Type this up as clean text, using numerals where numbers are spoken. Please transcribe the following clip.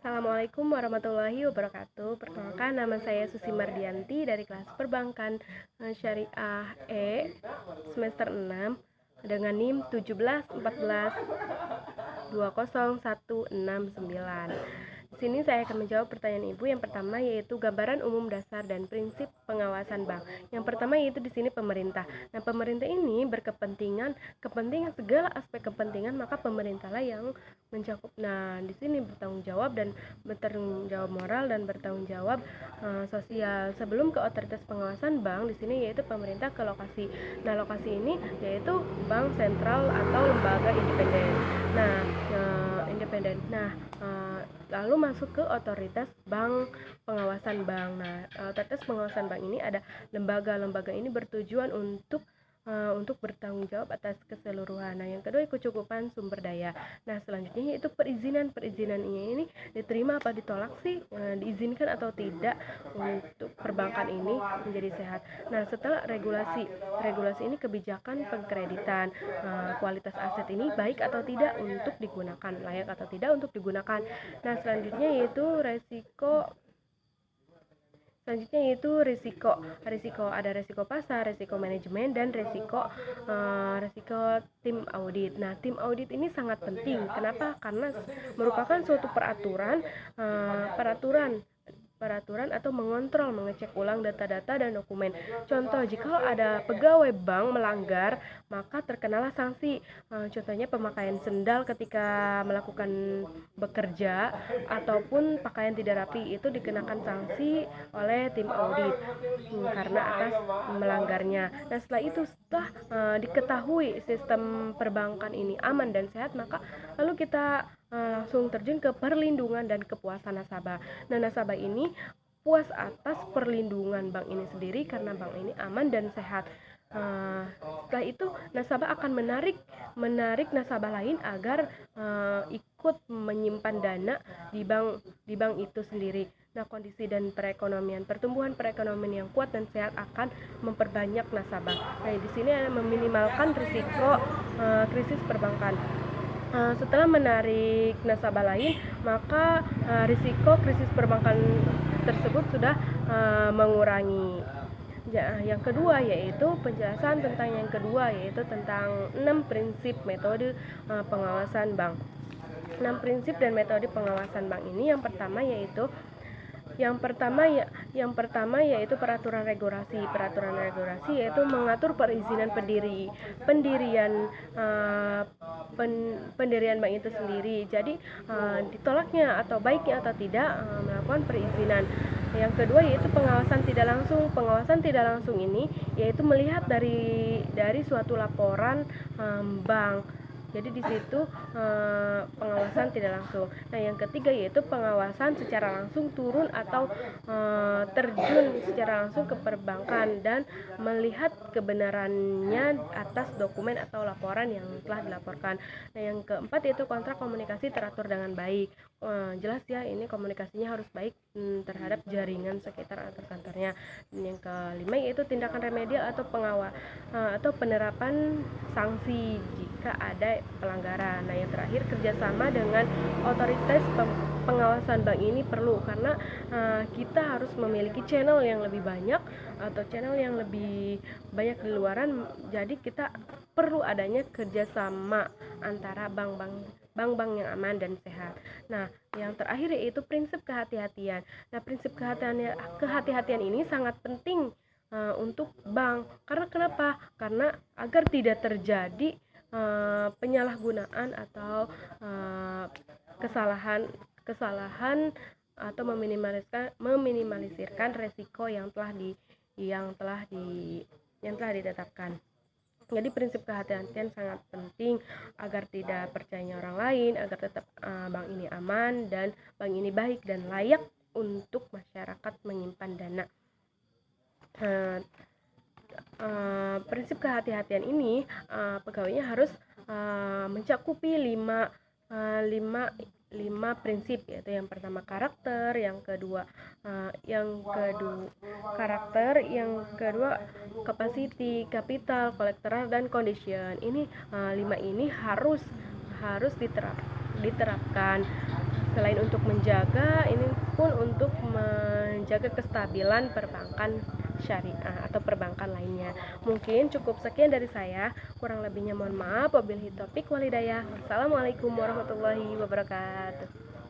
Assalamualaikum warahmatullahi wabarakatuh. Perkenalkan, nama saya Susi Mardianti dari kelas Perbankan Syariah E semester 6 dengan NIM 1714-20169. Di sini saya akan menjawab pertanyaan Ibu. Yang pertama yaitu gambaran umum dasar dan prinsip pengawasan bank. Yang pertama yaitu di sini pemerintah. Nah, pemerintah ini berkepentingan segala aspek kepentingan, maka pemerintahlah yang mencakup. Nah, di sini bertanggung jawab moral dan bertanggung jawab sosial. Sebelum ke otoritas pengawasan bank, di sini yaitu pemerintah ke lokasi. Nah, lokasi ini yaitu bank sentral atau lembaga independen. Lalu masuk ke otoritas bank, pengawasan bank. Nah, otoritas pengawasan bank ini ada lembaga ini bertujuan untuk bertanggung jawab atas keseluruhan. Nah, yang kedua kecukupan sumber daya. Nah, selanjutnya yaitu perizinan ini diterima apa ditolak sih, diizinkan atau tidak untuk perbankan ini menjadi sehat. Nah, setelah regulasi ini kebijakan pengkreditan, kualitas aset ini baik atau tidak untuk digunakan, layak atau tidak untuk digunakan. Nah, selanjutnya yaitu risiko, ada risiko pasar, risiko manajemen, dan risiko tim audit. Nah, tim audit ini sangat penting. Kenapa? Karena merupakan suatu peraturan atau mengontrol, mengecek ulang data-data dan dokumen. Contoh, jika ada pegawai bank melanggar, maka terkenalah sanksi. Contohnya pemakaian sendal ketika melakukan bekerja ataupun pakaian tidak rapi, itu dikenakan sanksi oleh tim audit karena atas melanggarnya. Nah, setelah diketahui sistem perbankan ini aman dan sehat, maka lalu kita langsung terjun ke perlindungan dan kepuasan nasabah. Nah, nasabah ini puas atas perlindungan bank ini sendiri karena bank ini aman dan sehat. Setelah itu nasabah akan menarik nasabah lain agar ikut menyimpan dana di bank itu sendiri. Nah, kondisi dan pertumbuhan perekonomian yang kuat dan sehat akan memperbanyak nasabah. Nah, di sini meminimalkan risiko krisis perbankan. Setelah menarik nasabah lain, maka risiko krisis perbankan tersebut sudah mengurangi. Yang kedua yaitu penjelasan tentang 6 prinsip metode pengawasan bank. 6 prinsip dan metode pengawasan bank ini yang pertama yaitu peraturan regulasi. Peraturan regulasi yaitu mengatur perizinan pendirian bank itu sendiri. Jadi ditolaknya atau baiknya atau tidak melakukan perizinan. Yang kedua yaitu pengawasan tidak langsung. Pengawasan tidak langsung ini yaitu melihat dari suatu laporan bank. Jadi di situ pengawasan tidak langsung. Nah, yang ketiga yaitu pengawasan secara langsung, turun atau terjun secara langsung ke perbankan dan melihat kebenarannya atas dokumen atau laporan yang telah dilaporkan. Nah, yang keempat yaitu kontrak komunikasi teratur dengan baik. Jelas ya, ini komunikasinya harus baik terhadap jaringan sekitar atau kantornya. Dan yang kelima yaitu tindakan remedial atau penerapan sanksi jika ada pelanggaran. Nah, yang terakhir kerjasama dengan otoritas pengawasan bank ini perlu karena kita harus memiliki channel yang lebih banyak atau channel yang lebih banyak di luaran. Jadi kita perlu adanya kerjasama antara bank-bank yang aman dan sehat. Nah, yang terakhir yaitu prinsip kehati-hatian. Nah, prinsip kehati-hatian ini sangat penting untuk bank. Karena kenapa? Karena agar tidak terjadi penyalahgunaan atau kesalahan atau meminimalisirkan resiko yang telah ditetapkan. Jadi prinsip kehati-hatian sangat penting agar tidak percaya orang lain, agar tetap bank ini aman dan bank ini baik dan layak untuk masyarakat menyimpan dana. Prinsip kehati-hatian ini pegawainya harus mencakupi 5 prinsip, yaitu yang pertama karakter, yang kedua capacity, capital, collateral, dan condition. Ini 5 ini harus diterapkan Selain untuk menjaga, ini pun untuk menjaga kestabilan perbankan syariah atau perbankan lainnya. Mungkin cukup sekian dari saya, kurang lebihnya mohon maaf. Wabillahi taufik walhidayah. Wassalamualaikum warahmatullahi wabarakatuh.